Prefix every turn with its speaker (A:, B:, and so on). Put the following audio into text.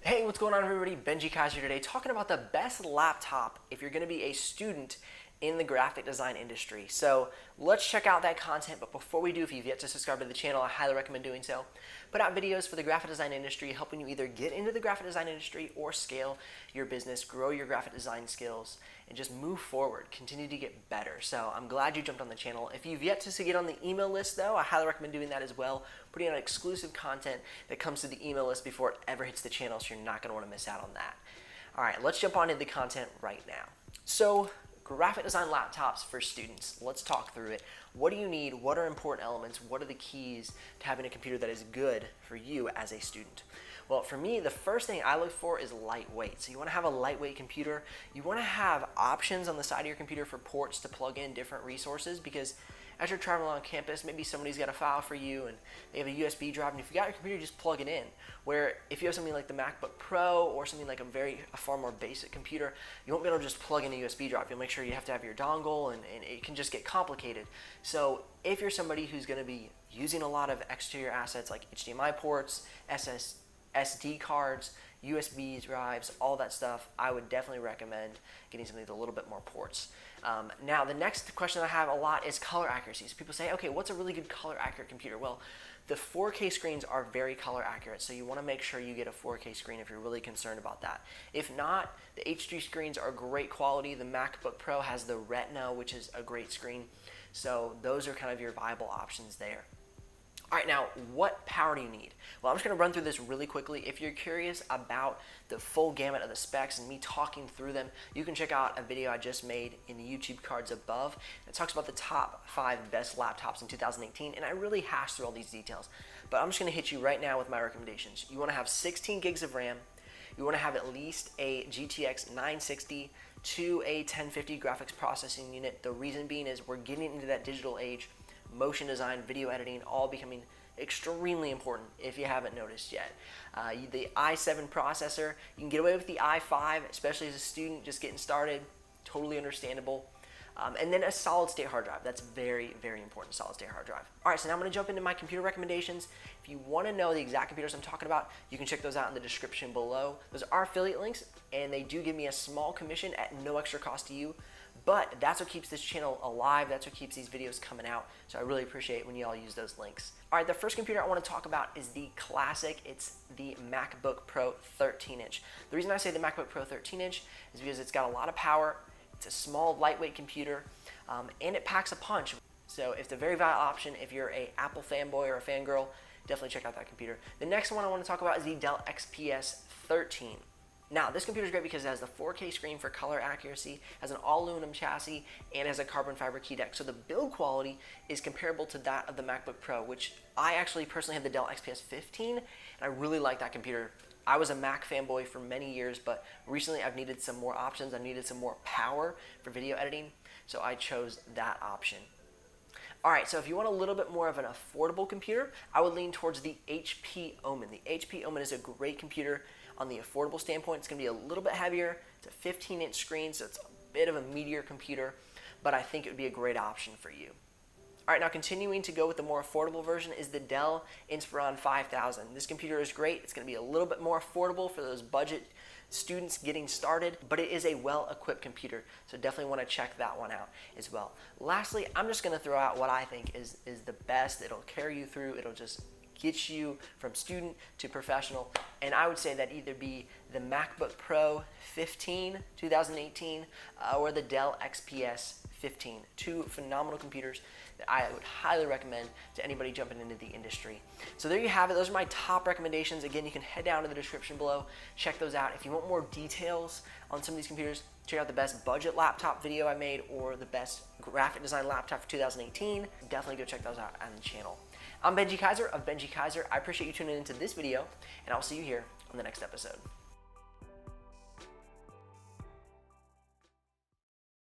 A: Hey, what's going on everybody? Benji Kaiser today talking about the best laptop if you're going to be a student in the graphic design industry. So let's check out that content, but before we do, if you've yet to subscribe to the channel, I highly recommend doing so. Put out videos for the graphic design industry, helping you either get into the graphic design industry or scale your business, grow your graphic design skills, and just move forward, continue to get better. So I'm glad you jumped on the channel. If you've yet to get on the email list though, I highly recommend doing that as well, putting out exclusive content that comes to the email list before it ever hits the channel, so you're not going to want to miss out on that. All right, let's jump on into the content right now. So graphic design laptops for students. Let's talk through it. What do you need? What are important elements? What are the keys to having a computer that is good for you as a student? Well, for me, the first thing I look for is lightweight. So you want to have a lightweight computer. You want to have options on the side of your computer for ports to plug in different resources, because as you're traveling on campus, maybe somebody's got a file for you and they have a USB drive, and if you got your computer, just plug it in. Where if you have something like the MacBook Pro or something like a far more basic computer, you won't be able to just plug in a USB drive. You'll make sure you have to have your dongle, and it can just get complicated. So if you're somebody who's going to be using a lot of exterior assets like HDMI ports, SD cards, USB drives, all that stuff, I would definitely recommend getting something with a little bit more ports. Now, the next question I have a lot is color accuracy. So people say, okay, what's a really good color accurate computer? Well, the 4K screens are very color accurate, so you want to make sure you get a 4K screen if you're really concerned about that. If not, the HD screens are great quality. The MacBook Pro has the Retina, which is a great screen. So those are kind of your viable options there. All right, now, what power do you need? Well, I'm just going to run through this really quickly. If you're curious about the full gamut of the specs and me talking through them, you can check out a video I just made in the YouTube cards above. It talks about the top 5 best laptops in 2018, and I really hashed through all these details. But I'm just going to hit you right now with my recommendations. You want to have 16 gigs of RAM. You want to have at least a GTX 960 to a 1050 graphics processing unit. The reason being is we're getting into that digital age. Motion design, video editing, all becoming extremely important if you haven't noticed yet. The i7 processor, you can get away with the i5, especially as a student just getting started, totally understandable. And then a solid state hard drive. That's very, very important, solid state hard drive. All right, so now I'm going to jump into my computer recommendations. If you want to know the exact computers I'm talking about, you can check those out in the description below. Those are affiliate links, and they do give me a small commission at no extra cost to you. But that's what keeps this channel alive. That's what keeps these videos coming out. So I really appreciate when you all use those links. All right, the first computer I want to talk about is the classic. It's the MacBook Pro 13-inch. The reason I say the MacBook Pro 13-inch is because it's got a lot of power. It's a small, lightweight computer, and it packs a punch. So it's a very viable option if you're an Apple fanboy or a fangirl. Definitely check out that computer. The next one I want to talk about is the Dell XPS 13. Now, this computer is great because it has the 4K screen for color accuracy, has an all-aluminum chassis, and has a carbon fiber key deck. So the build quality is comparable to that of the MacBook Pro, which I actually personally have the Dell XPS 15, and I really like that computer. I was a Mac fanboy for many years, but recently I've needed some more options. I needed some more power for video editing, so I chose that option. All right, so if you want a little bit more of an affordable computer, I would lean towards the HP Omen. The HP Omen is a great computer on the affordable standpoint. It's going to be a little bit heavier. It's a 15-inch screen, so it's a bit of a meatier computer, but I think it would be a great option for you. All right, now continuing to go with the more affordable version is the Dell Inspiron 5000. This computer is great. It's going to be a little bit more affordable for those budget students getting started, but it is a well-equipped computer, so definitely want to check that one out as well. Lastly, I'm just going to throw out what I think is the best. It'll carry you through. It'll just get you from student to professional, and I would say that either be the MacBook Pro 15 2018 or the Dell XPS 15. Two phenomenal computers that I would highly recommend to anybody jumping into the industry. So there you have it. Those are my top recommendations. Again, you can head down to the description below, check those out. If you want more details on some of these computers, check out the best budget laptop video I made or the best graphic design laptop for 2018. Definitely go check those out on the channel. I'm Benji Kaiser of Benji Kaiser. I appreciate you tuning into this video, and I'll see you here on the next episode.